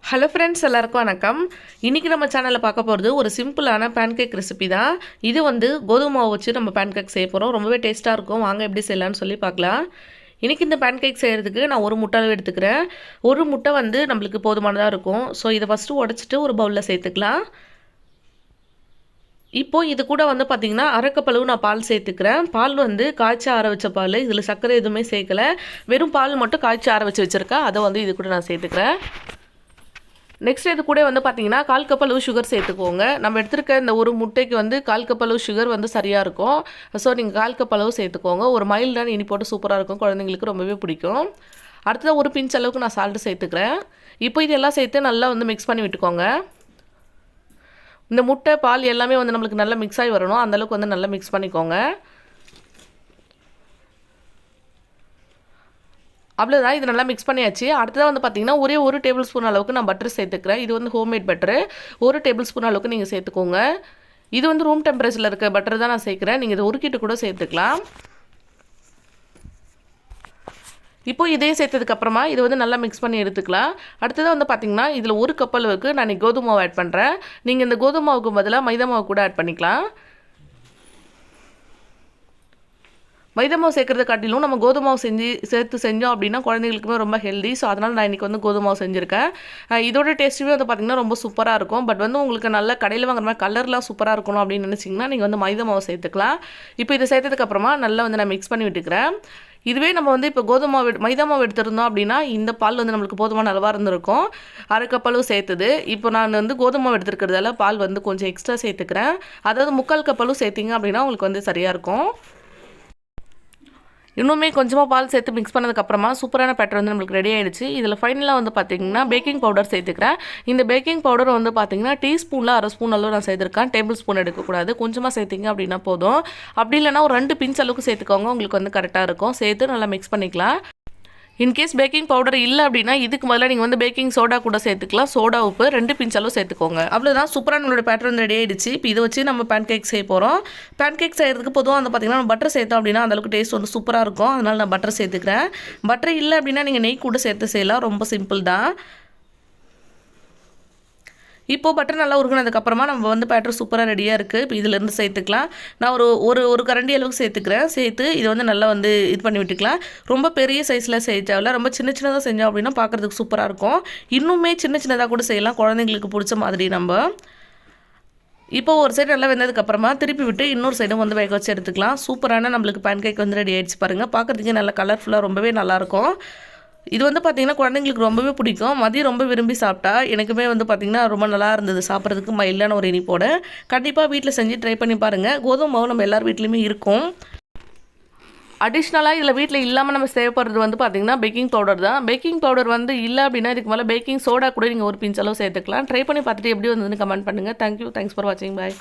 Hello friends, எல்லாருக்கும் வணக்கம். இன்றைக்கி நம்ம சேனலில் பார்க்க போகிறது ஒரு சிம்பிளான பேன்கேக் ரெசிபி தான். இது கோதுமை மாவு வச்சு நம்ம பேன்கேக் செய்ய போகிறோம். ரொம்பவே டேஸ்ட்டாக இருக்கும். வாங்க எப்படி செய்யலான்னு சொல்லி பார்க்கலாம். இன்றைக்கி இந்த பேன்கேக் செய்கிறதுக்கு நான் ஒரு முட்டை எடுத்துக்கிறேன். ஒரு முட்டை நம்மளுக்கு போதுமானதாக இருக்கும். ஸோ இதை ஃபஸ்ட்டு உடச்சிட்டு ஒரு பவுலில் சேர்த்துக்கலாம். இப்போது இது கூட பார்த்திங்கன்னா அரைக்கப்பளவு நான் பால் சேர்த்துக்கிறேன். பால் காய்ச்சி ஆற வச்ச பால். இதில் சர்க்கரை எதுவுமே சேர்க்கலை. வெறும் பால் மட்டும் காய்ச்சி ஆற வச்சு வச்சுருக்கேன். அதை இது கூட நான் சேர்த்துக்கிறேன். நெக்ஸ்ட் இது கூட பார்த்தீங்கன்னா 1/4 கப் அளவு சுகர் சேர்த்துக்கோங்க. நம்ம எடுத்துருக்க இந்த ஒரு முட்டைக்கு 1/4 கப் அளவு சுகர் சரியாக இருக்கும். ஸோ நீங்கள் 1/4 கப் அளவு சேர்த்துக்கோங்க. ஒரு மைல்டான இனி போட்டு சூப்பராக இருக்கும். குழந்தைங்களுக்கு ரொம்பவே பிடிக்கும். அடுத்ததாக ஒரு பிஞ்ச் அளவுக்கு நான் சால்ட்டு சேர்த்துக்கிறேன். இப்போ இதெல்லாம் சேர்த்து நல்லா மிக்ஸ் பண்ணி விட்டுக்கோங்க. இந்த முட்டை பால் எல்லாமே நம்மளுக்கு நல்லா மிக்ஸ் ஆகி வரணும். அந்தளவுக்கு நல்லா மிக்ஸ் பண்ணிக்கோங்க. அவ்வளோதான், இது நல்லா மிக்ஸ் பண்ணியாச்சு. அடுத்ததாக பார்த்தீங்கன்னா ஒரே ஒரு டேபிள் ஸ்பூன் அளவுக்கு நான் பட்டர் சேர்த்துக்கிறேன். இது ஹோம்மேட் பட்டரு. ஒரு டேபிள் ஸ்பூன் அளவுக்கு நீங்கள் சேர்த்துக்கோங்க. இது ரூம் டெம்பரேச்சரில் இருக்க பட்டர் தான் நான் சேர்க்குறேன். நீங்கள் இதை உருக்கிட்டு கூட சேர்த்துக்கலாம். இப்போ இதே சேர்த்ததுக்கப்புறமா இது நல்லா மிக்ஸ் பண்ணி எடுத்துக்கலாம். அடுத்ததாக பார்த்தீங்கன்னா இதில் ஒரு கப் அளவுக்கு நான் கோதுமை மாவு ஆட் பண்ணுறேன். நீங்கள் இந்த கோதுமை மாவுக்கு பதிலாக மைதா மாவு கூட ஆட் பண்ணிக்கலாம். மைதா மாவு சேர்க்கறத காட்டிலும் நம்ம கோதுமை மாவு சேர்த்து செஞ்சோம் அப்படின்னா குழந்தைங்களுக்குமே ரொம்ப ஹெல்தி. ஸோ அதனால் நான் இன்றைக்கி கோதுமை மாவு செஞ்சுருக்கேன். இதோட டேஸ்ட்டுமே பார்த்திங்கன்னா ரொம்ப சூப்பராக இருக்கும். பட் உங்களுக்கு நல்ல கடையில் வாங்குற மாதிரி கலர்லாம் சூப்பராக இருக்கணும் அப்படின்னு நினச்சிங்கன்னா நீங்கள் மைதா மாவு சேர்த்துக்கலாம். இப்போ இதை சேர்த்ததுக்கப்புறமா நல்லா நான் மிக்ஸ் பண்ணி விட்டுக்கிறேன். இதுவே நம்ம இப்போ கோதுமை மாவு மைதா மாவு எடுத்துருந்தோம் அப்படின்னா இந்த பால் நம்மளுக்கு போதுமான அளவாக இருந்திருக்கும். அரை கப் அளவு சேர்த்துது. இப்போ நான் கோதுமை மாவு எடுத்துருக்கிறதால பால் கொஞ்சம் எக்ஸ்ட்ரா சேர்த்துக்கிறேன். அதாவது 3/4 கப் அளவு சேர்த்திங்க அப்படின்னா உங்களுக்கு சரியாக இருக்கும். இன்னுமே கொஞ்சமாக பால் சேர்த்து மிக்ஸ் பண்ணதுக்கப்புறமா சூப்பரான பேட்டர் நம்மளுக்கு ரெடி ஆகிடுச்சு. இதில் ஃபைனலாக பார்த்தீங்கன்னா பேக்கிங் பவுடர் சேர்த்துக்கிறேன். இந்த பேக்கிங் பவுடர் பார்த்தீங்கன்னா டீஸ்பூனில் அரை ஸ்பூன் அளவு நான் சேர்த்துருக்கேன். டேபிள் ஸ்பூன் எடுக்கக்கூடாது. கொஞ்சமாக சேர்த்திங்க அப்படின்னா போதும். அப்படி இல்லைனா ஒரு 2 பிஞ்ச் அளவுக்கு சேர்த்துக்கோங்க. உங்களுக்கு கரெக்டாக இருக்கும். சேர்த்து நல்லா மிக்ஸ் பண்ணிக்கலாம். இன்கேஸ் பேக்கிங் பவுடர் இல்லை அப்படின்னா இதுக்கு முதல்ல நீங்கள் பேக்கிங் சோடா கூட சேர்த்துக்கலாம். சோடா உப்பு 2 பிஞ்ச் அளவு சேர்த்துக்கோங்க. அவ்வளோதான், சூப்பராக நம்மளோட பேட்டர் ரெடி ஆகிடுச்சு. இப்போ இதை வச்சு நம்ம பேன்கேக் செய்ய போகிறோம். பேன்கேக் செய்கிறதுக்கு பொதுவாக பார்த்தீங்கன்னா நம்ம பட்டர் சேர்த்தோம் அப்படின்னா அந்தளவுக்கு டேஸ்ட் சூப்பராக இருக்கும். அதனால் நான் பட்டர் சேர்த்துக்கிறேன். பட்டர் இல்லை அப்படின்னா நீங்கள் நெய் கூட சேர்த்து செய்யலாம். ரொம்ப சிம்பிள் தான். இப்போது பட்டர் நல்லா உருகுனதுக்கப்புறமா நம்ம பேட்டர் சூப்பராக ரெடியாக இருக்குது. இப்போ இதிலேருந்து சேர்த்துக்கலாம். நான் ஒரு கரண்டி அளவுக்கு சேர்த்துக்கிறேன். சேர்த்து இது நல்லா இது பண்ணி விட்டுக்கலாம். ரொம்ப பெரிய சைஸில் செஞ்சாவில் ரொம்ப சின்னதாக செஞ்சோம் அப்படின்னா பார்க்குறதுக்கு சூப்பராக இருக்கும். இன்னுமே சின்னதாக கூட செய்யலாம், குழந்தைங்களுக்கு பிடிச்ச மாதிரி. நம்ம இப்போ ஒரு சைடு நல்லா வெந்ததுக்கப்புறமா திருப்பி விட்டு இன்னொரு சைடும் வேக வச்சு எடுத்துக்கலாம். சூப்பரான நம்மளுக்கு பேன்கேக் ரெடி ஆகிடுச்சு பாருங்கள். பார்க்குறதுக்கே நல்லா கலர்ஃபுல்லாக ரொம்பவே நல்லாயிருக்கும். இது பார்த்திங்கன்னா குழந்தைங்களுக்கு ரொம்பவே பிடிக்கும். மதியம் ரொம்ப விரும்பி சாப்பிட்டா. எனக்குமே பார்த்திங்கன்னா ரொம்ப நல்லா இருந்தது சாப்பிட்றதுக்கு. மைல்டான ஒரு இனிப்போட கண்டிப்பாக வீட்டில் செஞ்சு ட்ரை பண்ணி பாருங்கள். கோதுமை மாவு நம்ம எல்லார் வீட்லேயுமே இருக்கும். அடிஷ்னலாக இதில் வீட்டில் இல்லாமல் நம்ம தேவைப்படுறது பார்த்திங்கன்னா பேக்கிங் பவுடர் தான். பேக்கிங் பவுடர் இல்லை அப்படின்னா இதுக்கு மேலே பேக்கிங் சோடா கூட நீங்கள் ஒரு பிஞ்ச் அளவு சேர்த்துக்கலாம். ட்ரை பண்ணி பார்த்துட்டு எப்படி கமெண்ட் பண்ணுங்கள். தேங்க்யூ. தேங்க்ஸ் ஃபார் வாட்சிங். பாய்.